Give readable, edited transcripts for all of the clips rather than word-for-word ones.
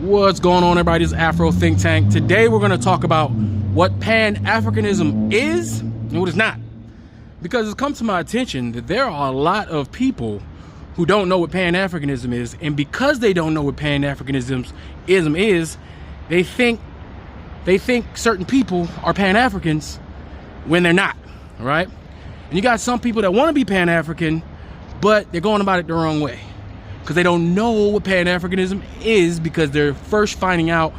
What's going on, everybody? This is Afro Think Tank. Today we're going to talk about what Pan-Africanism is and what it's not. Because it's come to my attention that there are a lot of people who don't know what Pan-Africanism is, and because they don't know what Pan-Africanism is, they think certain people are Pan-Africans when they're not, all right? And you got some people that want to be Pan-African, but they're going about it the wrong way because they don't know what Pan-Africanism is, because they're first finding out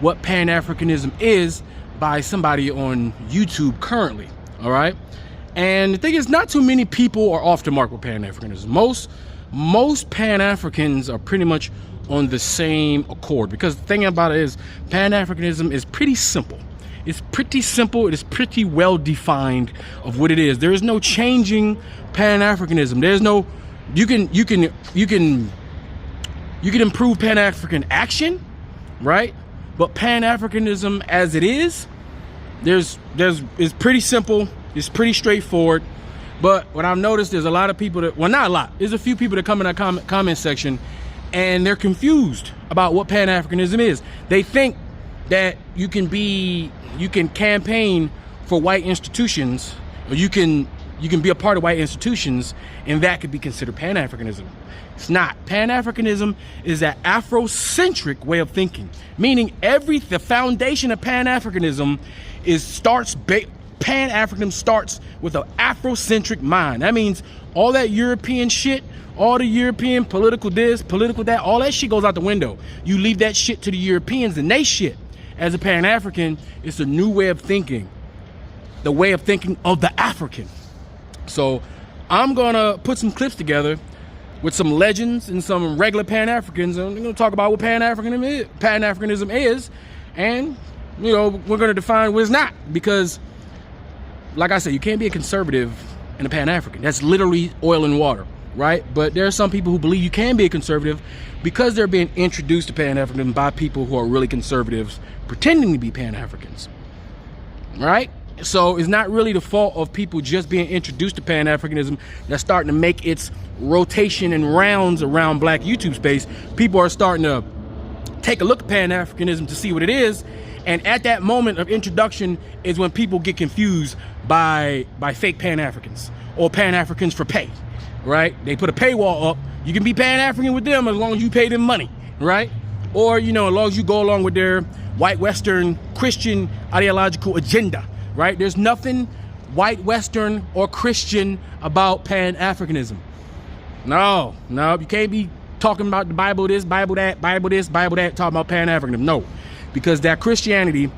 what Pan-Africanism is by somebody on YouTube currently, all right? And the thing is, not too many people are off the mark with Pan-Africanism. Most Pan-Africans are pretty much on the same accord, because the thing about it is Pan-Africanism is pretty simple. It's pretty simple. It is pretty well defined of what it is. There is no changing Pan-Africanism. There's no, you can improve Pan-African action, right? But Pan-Africanism as it is, it's pretty simple. It's pretty straightforward. But what I've noticed, there's a lot of people that, well, not a lot, there's a few people that come in that comment section and they're confused about what Pan-Africanism is. They think that you can campaign for white institutions, or you can be a part of white institutions, and that could be considered Pan-Africanism. It's not. Pan-Africanism is an Afrocentric way of thinking, meaning the foundation of Pan-Africanism Pan-Africanism starts with an Afrocentric mind. That means all that European shit, all the European political this, political that, all that shit goes out the window. You leave that shit to the Europeans and they shit. As a Pan-African, it's a new way of thinking, the way of thinking of the African. So I'm gonna put some clips together with some legends and some regular Pan-Africans, and we're gonna talk about what Pan-Africanism is, and we're gonna define what it's not, because like I said, you can't be a conservative and a Pan-African. That's literally oil and water, right? But there are some people who believe you can be a conservative because they're being introduced to Pan-Africanism by people who are really conservatives pretending to be Pan-Africans, right? So it's not really the fault of people just being introduced to Pan-Africanism that's starting to make its rotation and rounds around black YouTube space. People are starting to take a look at Pan-Africanism to see what it is. And at that moment of introduction is when people get confused by fake Pan-Africans or Pan-Africans for pay, right? They put a paywall up. You can be Pan-African with them as long as you pay them money, right? Or, as long as you go along with their white Western Christian ideological agenda, right? There's nothing white Western or Christian about Pan-Africanism. No, you can't be talking about the Bible this, Bible that, Bible this, Bible that, talking about Pan-Africanism. No, because that Christianity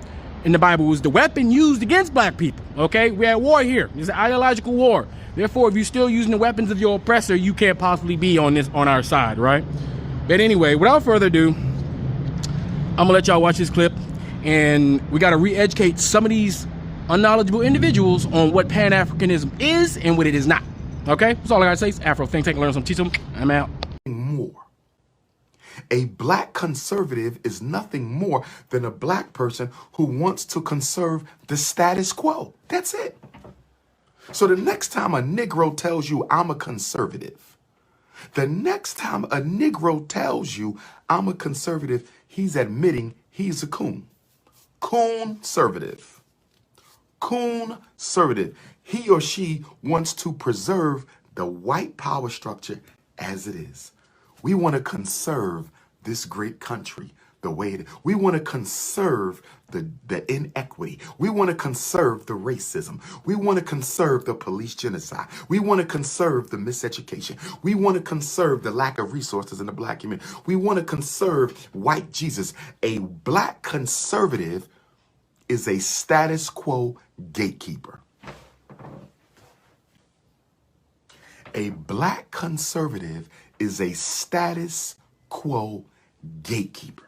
in the Bible was the weapon used against black people, okay? We're at war here. It's an ideological war. Therefore, if you're still using the weapons of your oppressor, you can't possibly be on our side, right? But anyway, without further ado, I'm gonna let y'all watch this clip, and we gotta re-educate some of these unknowledgeable individuals on what Pan-Africanism is and what it is not, okay? That's all I gotta say. It's Afro Think Tank, learn some, teach them. I'm out. More. A black conservative is nothing more than a black person who wants to conserve the status quo. That's it. So the next time a Negro tells you I'm a conservative, the next time a Negro tells you I'm a conservative, he's admitting he's a coon. Coon-servative. Coon-servative. He or she wants to preserve the white power structure as it is. We want to conserve this great country the way it is. We want to conserve the inequity. We want to conserve the racism. We want to conserve the police genocide. We want to conserve the miseducation. We want to conserve the lack of resources in the black community. We want to conserve white Jesus. A black conservative is a status quo gatekeeper. A black conservative is a status quo gatekeeper.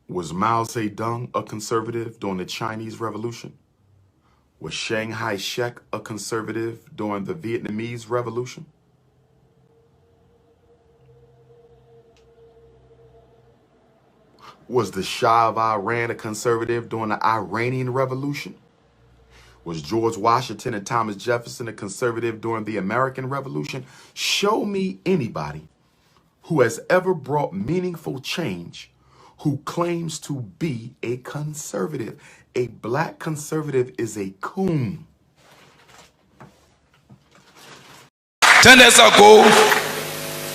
Was Mao Zedong a conservative during the Chinese Revolution? Was Chiang Kai-shek a conservative during the Vietnamese Revolution? Was the Shah of Iran a conservative during the Iranian Revolution? Was George Washington and Thomas Jefferson a conservative during the American Revolution? Show me anybody who has ever brought meaningful change, who claims to be a conservative. A black conservative is a coon. 10 years ago,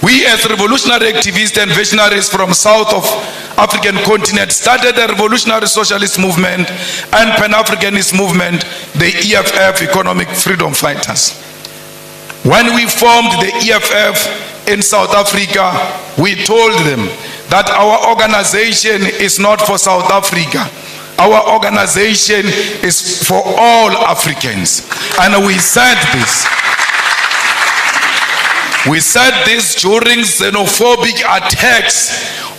we as revolutionary activists and visionaries from south of African continent started a revolutionary socialist movement and Pan-Africanist movement, the EFF, Economic Freedom Fighters. When we formed the EFF in South Africa, we told them that our organization is not for South Africa. Our organization is for all Africans. And we said this. We said this during xenophobic attacks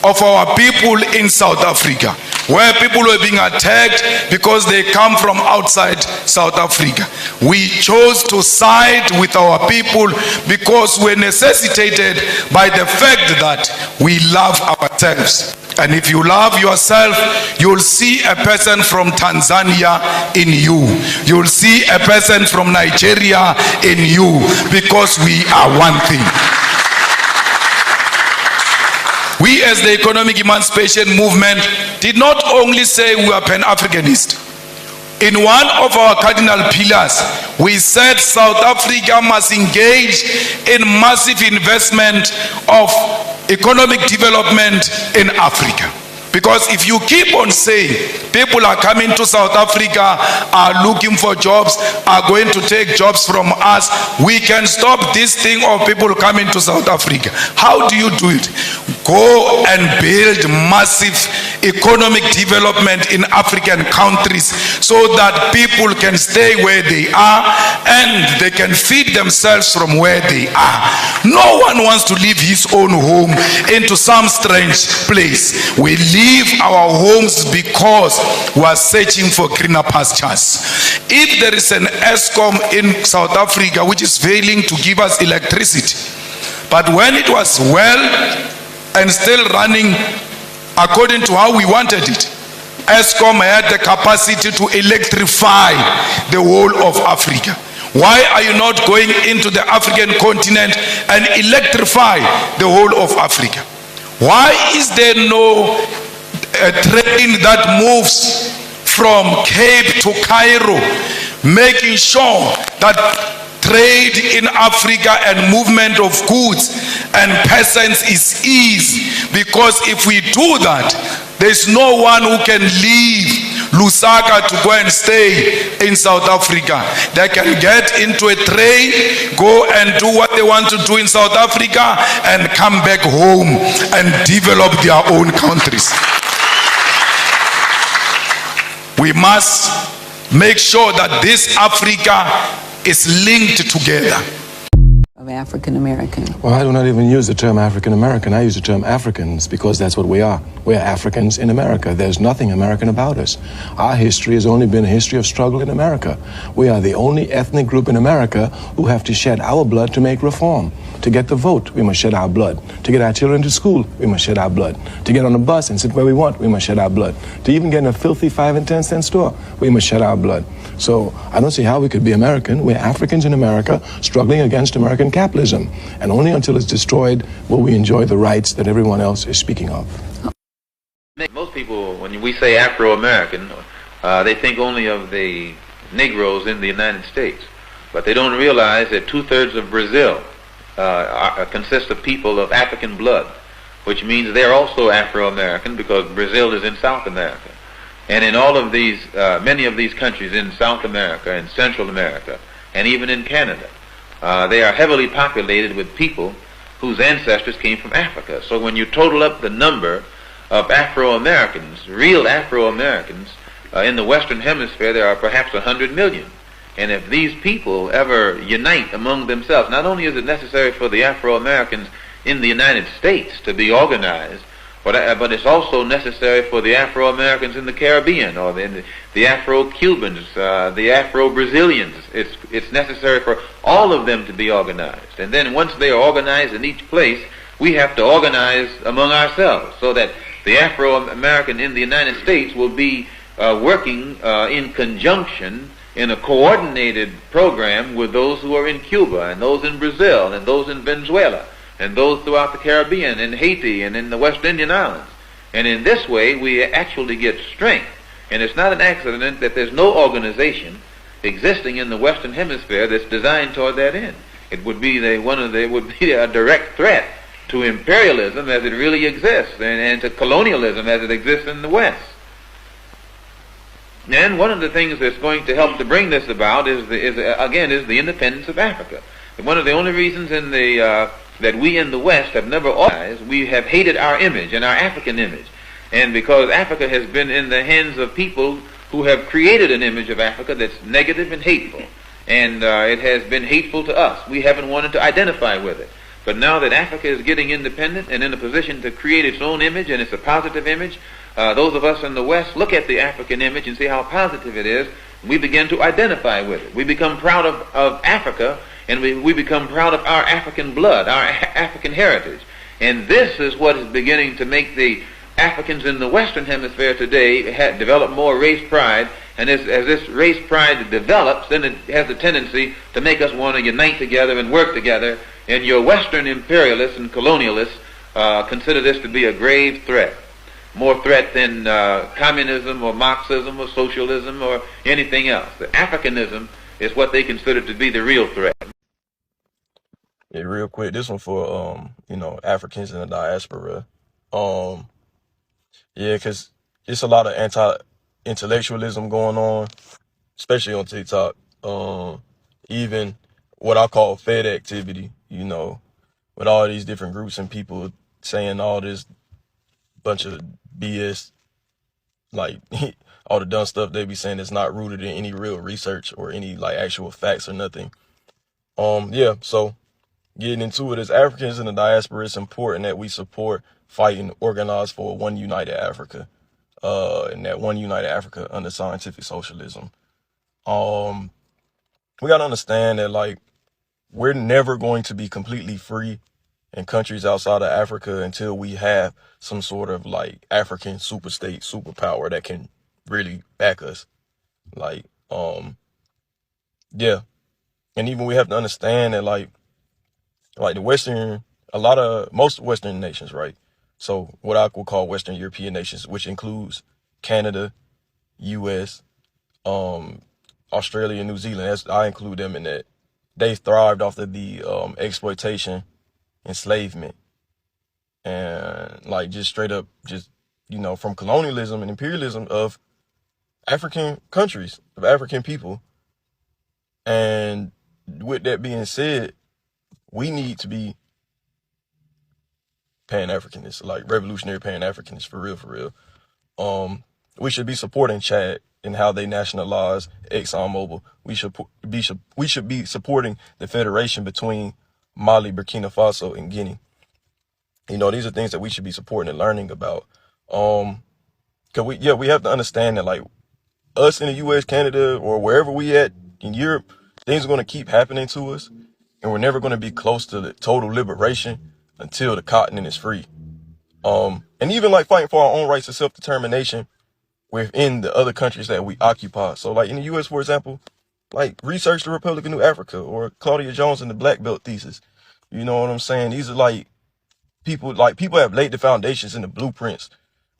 of our people in South Africa, where people were being attacked because they come from outside South Africa. We chose to side with our people because we're necessitated by the fact that we love ourselves. And if you love yourself, you'll see a person from Tanzania in you. You'll see a person from Nigeria in you, because we are one thing. We as the economic emancipation movement did not only say we are Pan-Africanist. In one of our cardinal pillars, we said South Africa must engage in massive investment of economic development in Africa. Because if you keep on saying people are coming to South Africa, are looking for jobs, are going to take jobs from us, we can stop this thing of people coming to South Africa. How do you do it? Go and build massive economic development in African countries so that people can stay where they are and they can feed themselves from where they are. No one wants to leave his own home into some strange place. We leave our homes because we are searching for greener pastures. If there is an ESCOM in South Africa which is failing to give us electricity, but when it was well and still running according to how we wanted it, ESCOM had the capacity to electrify the whole of Africa. Why are you not going into the African continent and electrify the whole of Africa? Why is there no train that moves from Cape to Cairo, making sure that trade in Africa and movement of goods and persons is easy? Because if we do that, there's no one who can leave Lusaka to go and stay in South Africa. They can get into a train, go and do what they want to do in South Africa, and come back home and develop their own countries. We must make sure that this Africa is linked together. Of African American. Well, I do not even use the term African American. I use the term Africans because that's what we are. We're Africans in America. There's nothing American about us. Our history has only been a history of struggle in America. We are the only ethnic group in America who have to shed our blood to make reform. To get the vote, we must shed our blood. To get our children to school, we must shed our blood. To get on a bus and sit where we want, we must shed our blood. To even get in a filthy 5 and 10 cent store, we must shed our blood. So I don't see how we could be American. We're Africans in America struggling against American capitalism. And only until it's destroyed will we enjoy the rights that everyone else is speaking of. Most people, when we say Afro-American, they think only of the Negroes in the United States. But they don't realize that 2/3 of Brazil consists of people of African blood, which means they're also Afro-American because Brazil is in South America. And in all of these, many of these countries in South America and Central America, and even in Canada, they are heavily populated with people whose ancestors came from Africa. So when you total up the number of Afro-Americans, real Afro-Americans, in the Western Hemisphere, there are perhaps 100 million. And if these people ever unite among themselves, not only is it necessary for the Afro-Americans in the United States to be organized, but it's also necessary for the Afro-Americans in the Caribbean, or the Afro-Cubans, the Afro-Brazilians. It's necessary for all of them to be organized. And then once they are organized in each place, we have to organize among ourselves so that the Afro-American in the United States will be working in conjunction in a coordinated program with those who are in Cuba and those in Brazil and those in Venezuela and those throughout the Caribbean, in Haiti, and in the West Indian Islands. And in this way, we actually get strength. And it's not an accident that there's no organization existing in the Western Hemisphere that's designed toward that end. It would be a direct threat to imperialism as it really exists, and to colonialism as it exists in the West. And one of the things that's going to help to bring this about is the independence of Africa. And one of the only reasons that we in the West have never organized, we have hated our image and our African image. And because Africa has been in the hands of people who have created an image of Africa that's negative and hateful. And it has been hateful to us. We haven't wanted to identify with it. But now that Africa is getting independent and in a position to create its own image, and it's a positive image, those of us in the West look at the African image and see how positive it is, and we begin to identify with it. We become proud of Africa, and we become proud of our African blood, our African heritage. And this is what is beginning to make the Africans in the Western Hemisphere today develop more race pride. And as this race pride develops, then it has a tendency to make us want to unite together and work together. And your Western imperialists and colonialists consider this to be a grave threat. More threat than communism or Marxism or socialism or anything else. The Africanism is what they consider to be the real threat. Yeah, real quick, this one for Africans in the diaspora. Yeah, because it's a lot of anti-intellectualism going on, especially on TikTok. Even what I call Fed activity, with all these different groups and people saying all this bunch of BS, like all the dumb stuff they be saying that's not rooted in any real research or any like actual facts or nothing. Yeah, so getting into it, as Africans in the diaspora, it's important that we support, fight, and organize for one united Africa, and that one united Africa under scientific socialism. We got to understand that, like, we're never going to be completely free in countries outside of Africa until we have some sort of, like, African super state, superpower that can really back us. Like, yeah. And even we have to understand that, like most Western nations, right? So what I would call Western European nations, which includes Canada, U.S., Australia, and New Zealand. I include them in that. They thrived off of the exploitation, enslavement, and like just straight up, from colonialism and imperialism of African countries, of African people. And with that being said, we need to be Pan-Africanists, like revolutionary Pan-Africanists, for real. We should be supporting Chad in how they nationalize ExxonMobil. We should be supporting the federation between Mali, Burkina Faso, and Guinea. These are things that we should be supporting and learning about. Cause we have to understand that, like, us in the U.S., Canada, or wherever we at in Europe, things are going to keep happening to us, and we're never going to be close to the total liberation until the continent is free. And even like fighting for our own rights of self-determination within the other countries that we occupy. So like in the U.S., for example, like research the Republic of New Africa or Claudia Jones and the Black Belt thesis. You know what I'm saying? These are like people have laid the foundations and the blueprints.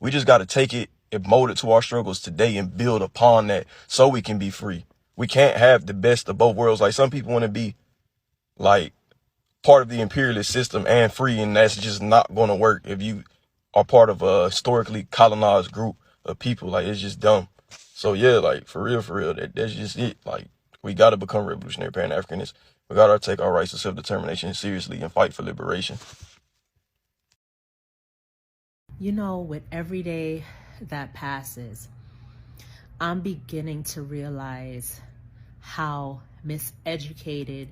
We just got to take it and mold it to our struggles today and build upon that so we can be free. We can't have the best of both worlds. Like some people want to be like part of the imperialist system and free, and that's just not going to work if you are part of a historically colonized group of people. Like, it's just dumb. So yeah, like for real, that's just it. Like, we got to become revolutionary Pan-Africanists. We got to take our rights of self-determination seriously and fight for liberation. With every day that passes, I'm beginning to realize how miseducated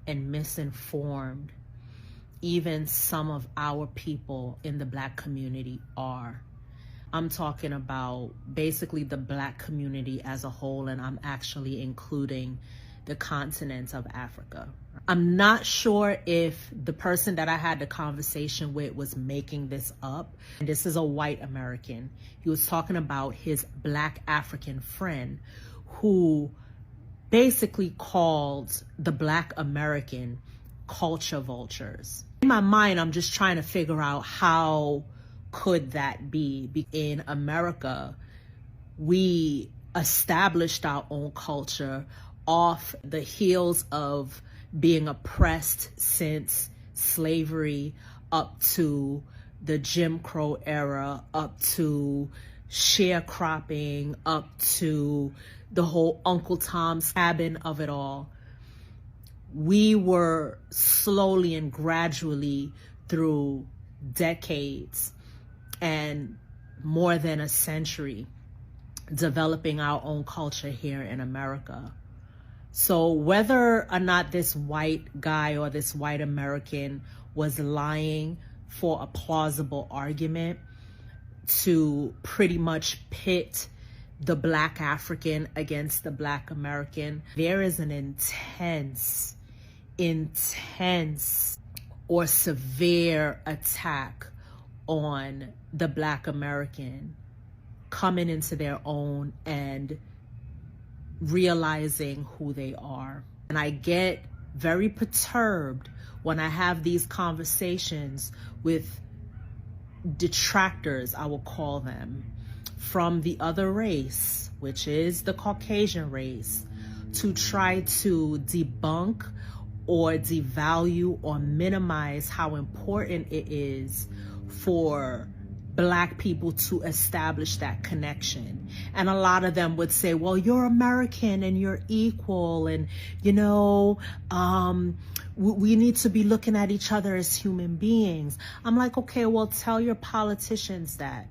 and misinformed even some of our people in the Black community are. I'm talking about basically the Black community as a whole, and I'm actually including the continent of Africa. I'm not sure if the person that I had the conversation with was making this up. This is a white American. He was talking about his Black African friend who basically called the Black American culture vultures. In my mind, I'm just trying to figure out how could that be? In America, we established our own culture off the heels of being oppressed since slavery up to the Jim Crow era, up to sharecropping, up to the whole Uncle Tom's Cabin of it all. We were slowly and gradually through decades and more than a century developing our own culture here in America. So whether or not this white guy or this white American was lying for a plausible argument to pretty much pit the Black African against the Black American, there is an intense or severe attack on the Black American coming into their own and realizing who they are. And I get very perturbed when I have these conversations with detractors, I will call them, from the other race, which is the Caucasian race, to try to debunk or devalue or minimize how important it is for Black people to establish that connection. And a lot of them would say, well, you're American and you're equal, and we need to be looking at each other as human beings. I'm like, okay, well, tell your politicians that.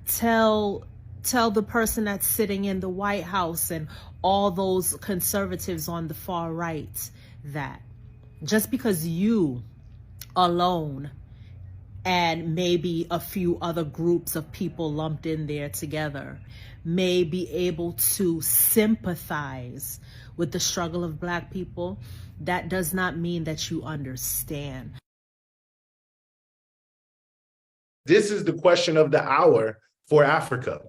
Tell the person that's sitting in the White House and all those conservatives on the far right that. Just because you alone and maybe a few other groups of people lumped in there together may be able to sympathize with the struggle of Black people, that does not mean that you understand. This is the question of the hour for Africa.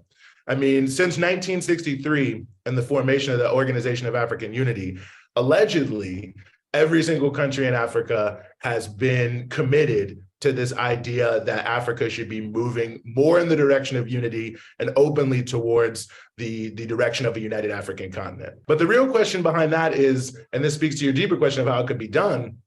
I mean, since 1963 and the formation of the Organization of African Unity, allegedly, every single country in Africa has been committed to this idea that Africa should be moving more in the direction of unity and openly towards the direction of a united African continent. But the real question behind that is, and this speaks to your deeper question of how it could be done,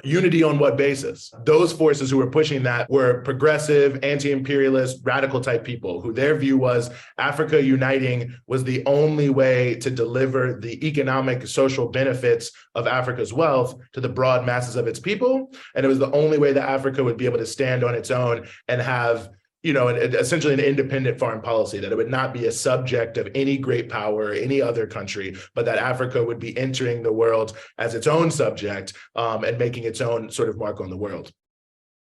unity on what basis? Those forces who were pushing that were progressive, anti-imperialist, radical type people who their view was Africa uniting was the only way to deliver the economic, social benefits of Africa's wealth to the broad masses of its people. And it was the only way that Africa would be able to stand on its own and have, essentially an independent foreign policy, that it would not be a subject of any great power or any other country, but that Africa would be entering the world as its own subject and making its own sort of mark on the world.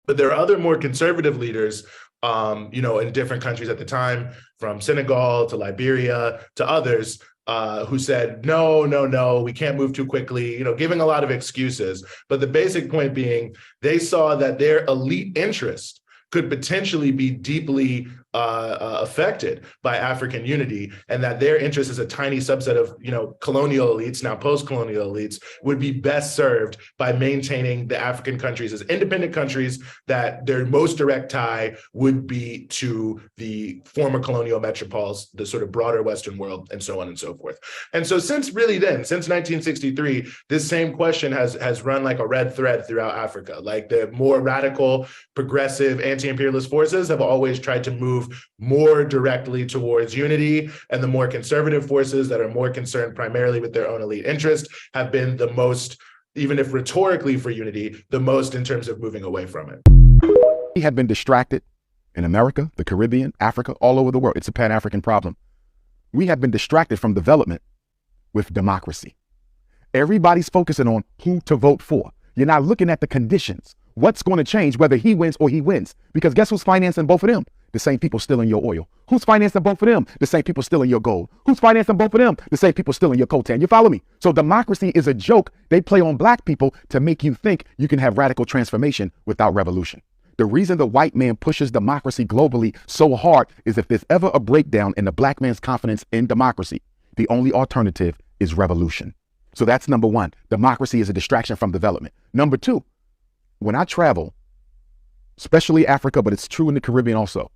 But there are other more conservative leaders, in different countries at the time, from Senegal to Liberia to others, who said, no, we can't move too quickly, giving a lot of excuses. But the basic point being, they saw that their elite interest could potentially be deeply affected by African unity, and that their interest as a tiny subset of, colonial elites, now post-colonial elites, would be best served by maintaining the African countries as independent countries, that their most direct tie would be to the former colonial metropoles, the sort of broader Western world, and so on and so forth. And so since 1963, this same question has run like a red thread throughout Africa. Like the more radical, progressive, anti-imperialist forces have always tried to move more directly towards unity, and the more conservative forces that are more concerned primarily with their own elite interest have been the most, even if rhetorically for unity, the most in terms of moving away from it. We have been distracted in America, the Caribbean, Africa, all over the world. It's a Pan-African problem. We have been distracted from development with democracy. Everybody's focusing on who to vote for. You're not looking at the conditions. What's going to change whether he wins or he wins? Because guess who's financing both of them? The same people stealing your oil. Who's financing both of them? The same people stealing your gold. Who's financing both of them? The same people stealing your coltan. You follow me? So democracy is a joke they play on Black people to make you think you can have radical transformation without revolution. The reason the white man pushes democracy globally so hard is if there's ever a breakdown in the Black man's confidence in democracy, the only alternative is revolution. So that's number one. Democracy is a distraction from development. Number two, when I travel, especially Africa, but it's true in the Caribbean also,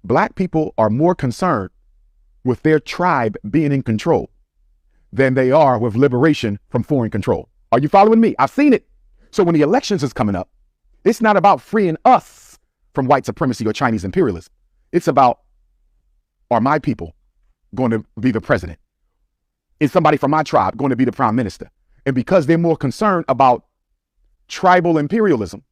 Black people are more concerned with their tribe being in control than they are with liberation from foreign control. Are you following me? I've seen it. So when the elections is coming up, it's not about freeing us from white supremacy or Chinese imperialism. It's about, are my people going to be the president? Is somebody from my tribe going to be the prime minister? And because they're more concerned about tribal imperialism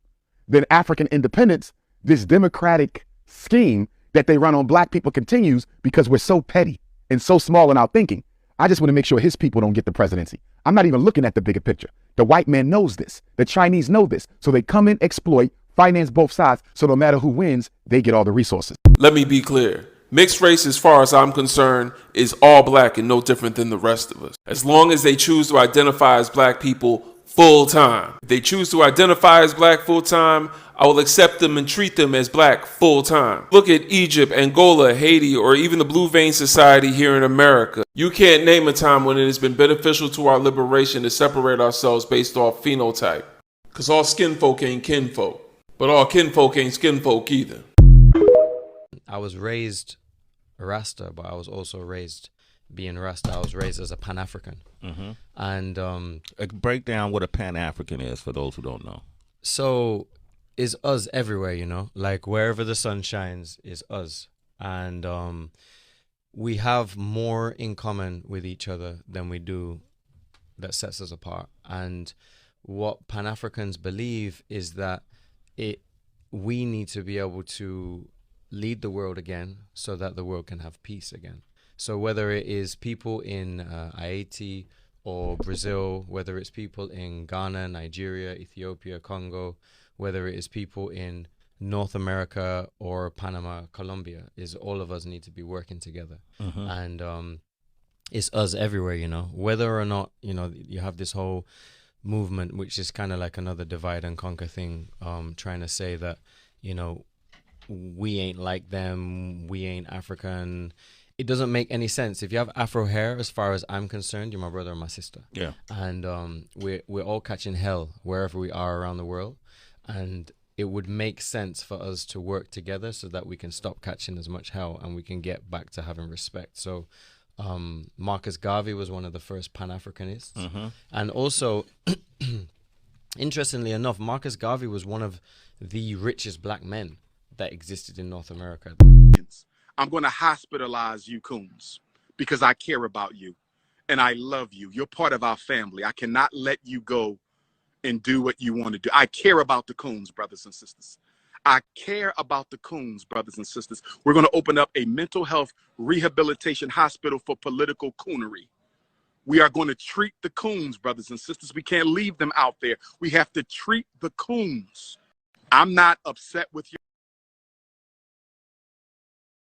than African independence, this democratic scheme that they run on Black people continues because we're so petty and so small in our thinking. I just want to make sure his people don't get the presidency. I'm not even looking at the bigger picture. The white man knows this. The Chinese know this. So they come in, exploit, finance both sides. So no matter who wins, they get all the resources. Let me be clear. Mixed race, as far as I'm concerned, is all Black and no different than the rest of us. As long as they choose to identify as Black people full time. If they choose to identify as Black full time, I will accept them and treat them as Black full time. Look at Egypt, Angola, Haiti, or even the Blue Vein Society here in America. You can't name a time when it has been beneficial to our liberation to separate ourselves based off phenotype. Because all skin folk ain't kinfolk. But all kinfolk ain't skinfolk either. I was raised a Rasta, but I was also raised being Rasta. I was raised as a Pan-African. Mm-hmm. And break down what a Pan-African is for those who don't know. So is us everywhere, you know, like wherever the sun shines is us. And we have more in common with each other than we do that sets us apart. And what Pan-Africans believe is that we need to be able to lead the world again so that the world can have peace again. So whether it is people in Haiti or Brazil, whether it's people in Ghana, Nigeria, Ethiopia, Congo, whether it is people in North America or Panama, Colombia, is all of us need to be working together. Mm-hmm. And it's us everywhere, you know, whether or not, you know, you have this whole movement, which is kind of like another divide and conquer thing, trying to say that, you know, we ain't like them, we ain't African. It doesn't make any sense. If you have Afro hair, as far as I'm concerned, you're my brother or my sister. Yeah. And we're all catching hell wherever we are around the world. And it would make sense for us to work together so that we can stop catching as much hell and we can get back to having respect. So Marcus Garvey was one of the first Pan-Africanists. Mm-hmm. And also, interestingly enough, Marcus Garvey was one of the richest Black men that existed in North America. I'm going to hospitalize you coons because I care about you and I love you. You're part of our family. I cannot let you go and do what you want to do. I care about the coons, brothers and sisters. I care about the coons, brothers and sisters. We're going to open up a mental health rehabilitation hospital for political coonery. We are going to treat the coons, brothers and sisters. We can't leave them out there. We have to treat the coons. I'm not upset with you.